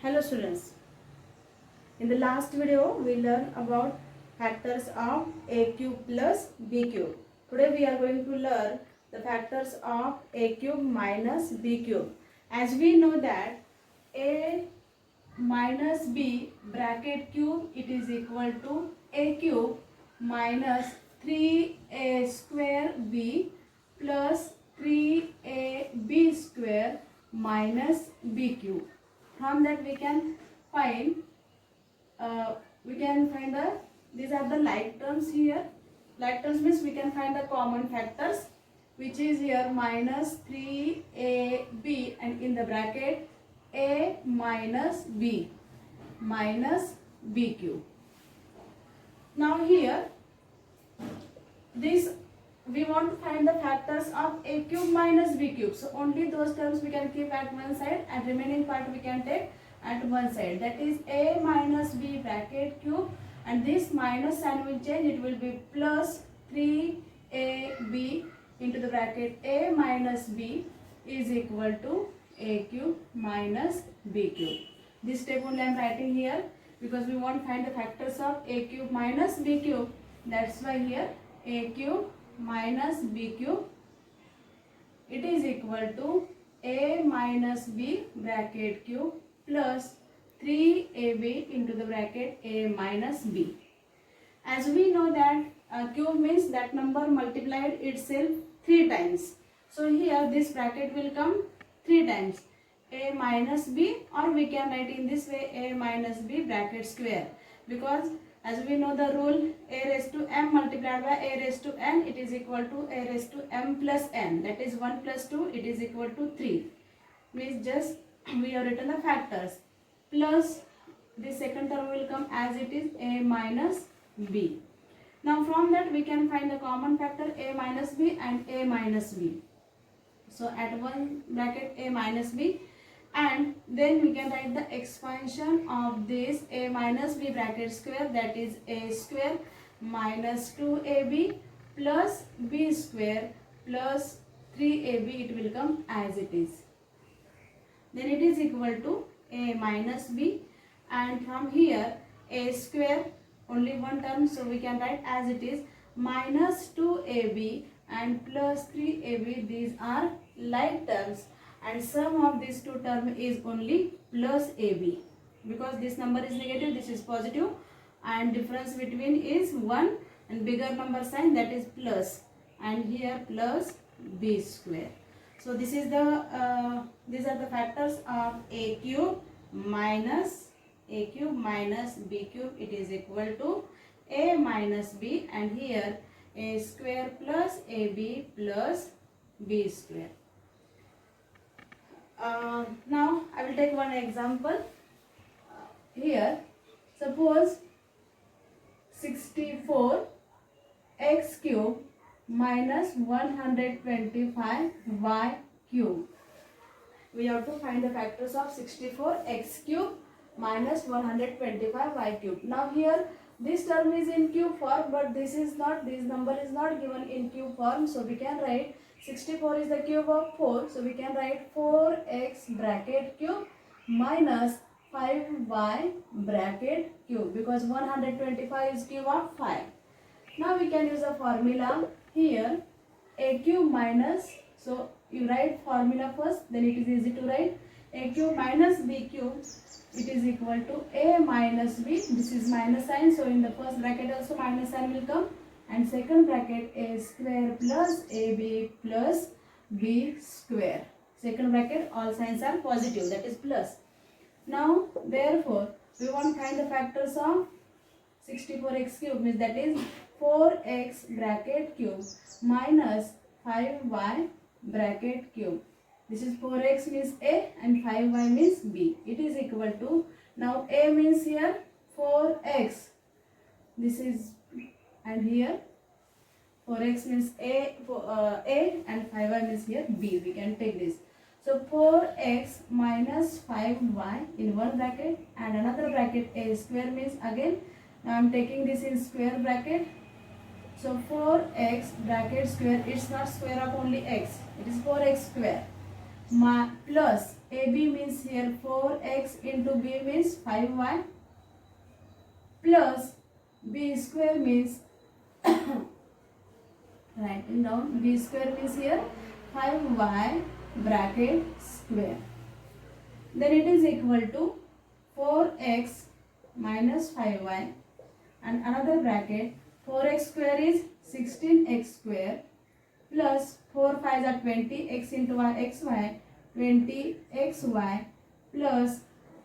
Hello students, in the last video we learned about factors of a cube plus b cube. Today we are going to learn the factors of a cube minus b cube. As we know that a minus b bracket cube, it is equal to a cube minus 3a square b plus 3ab square minus b cube. From that we can find these are the like terms here. Like terms means we can find the common factors, which is here minus 3ab and in the bracket a minus b cube. Now here this we want to find the factors of a cube minus b cube. So only those terms we can keep at one side and remaining part we can take at one side. That is a minus b bracket cube, and this minus sign will change. It will be plus 3ab into the bracket a minus b is equal to a cube minus b cube. This step only I am writing here because we want to find the factors of a cube minus b cube. That's why here a cube minus b cube, it is equal to a minus b bracket cube plus 3ab into the bracket a minus b. As we know that cube means that number multiplied itself 3 times. So here this bracket will come 3 times, a minus b, or we can write in this way a minus b bracket square, because as we know the rule, a raised to m multiplied by a raised to n, it is equal to a raised to m plus n, that is 1 plus 2, it is equal to 3. Means just we have written the factors, plus the second term will come as it is a minus b. Now from that we can find the common factor a minus b and a minus b. So at one bracket a minus b, and then we can write the expansion of this a minus b bracket square, that is a square minus 2ab plus b square plus 3ab, it will come as it is. Then it is equal to a minus b, and from here a square only one term, so we can write as it is minus 2ab and plus 3ab. These are like terms, and sum of these two terms is only plus ab, because this number is negative, this is positive, and difference between is 1 and bigger number sign, that is plus, and here plus b square. So this is the these are the factors of a cube minus b cube, it is equal to a minus b, and here a square plus ab plus b square. Now I will take one example. Here suppose 64 x cube minus 125 y cube. We have to find the factors of 64 x cube minus 125 y cube. Now here this term is in cube form, but this is not, this number is not given in cube form, so we can write 64 is the cube of 4, so we can write 4x bracket cube minus 5y bracket cube, because 125 is cube of 5. Now we can use a formula here, a cube minus, so you write formula first, then it is easy to write. A cube minus b cube, it is equal to a minus b, this is minus sign, so in the first bracket also minus sign will come, and second bracket a square plus ab plus b square. Second bracket all signs are positive, that is plus. Now therefore we want to find the factors of 64x cube, means that is 4x bracket cube minus 5y bracket cube. This is 4x means a and 5y means b. It is equal to, now a means here 4x, this is, and here 4x means a and 5y means here b. We can take this. So 4x minus 5y in one bracket, and another bracket a square means again, now I am taking this in square bracket. So 4x bracket square, it's not square of only x, it is 4x square plus AB means here 4x into B means 5y plus B square means writing down B square means here 5y bracket square. Then it is equal to 4x minus 5y and another bracket 4x square is 16x square plus 4 5 are 20 x into y xy 20 xy plus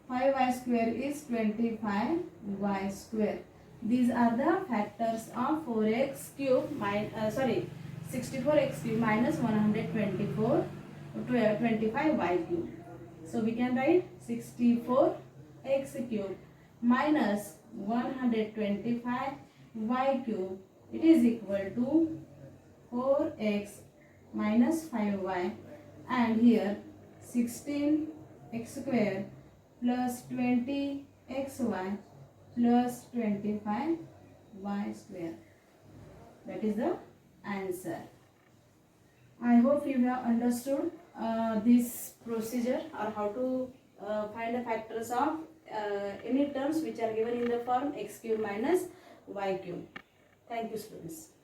5y square is 25y square. These are the factors of 4x cube 64x cube minus 124 25y cube. So we can write 64x cube minus 125y cube. It is equal to 4x minus 5y and here 16x square plus 20xy plus 25y square. That is the answer. I hope you have understood this procedure or how to find the factors of any terms which are given in the form x cube minus y cube. Thank you, students.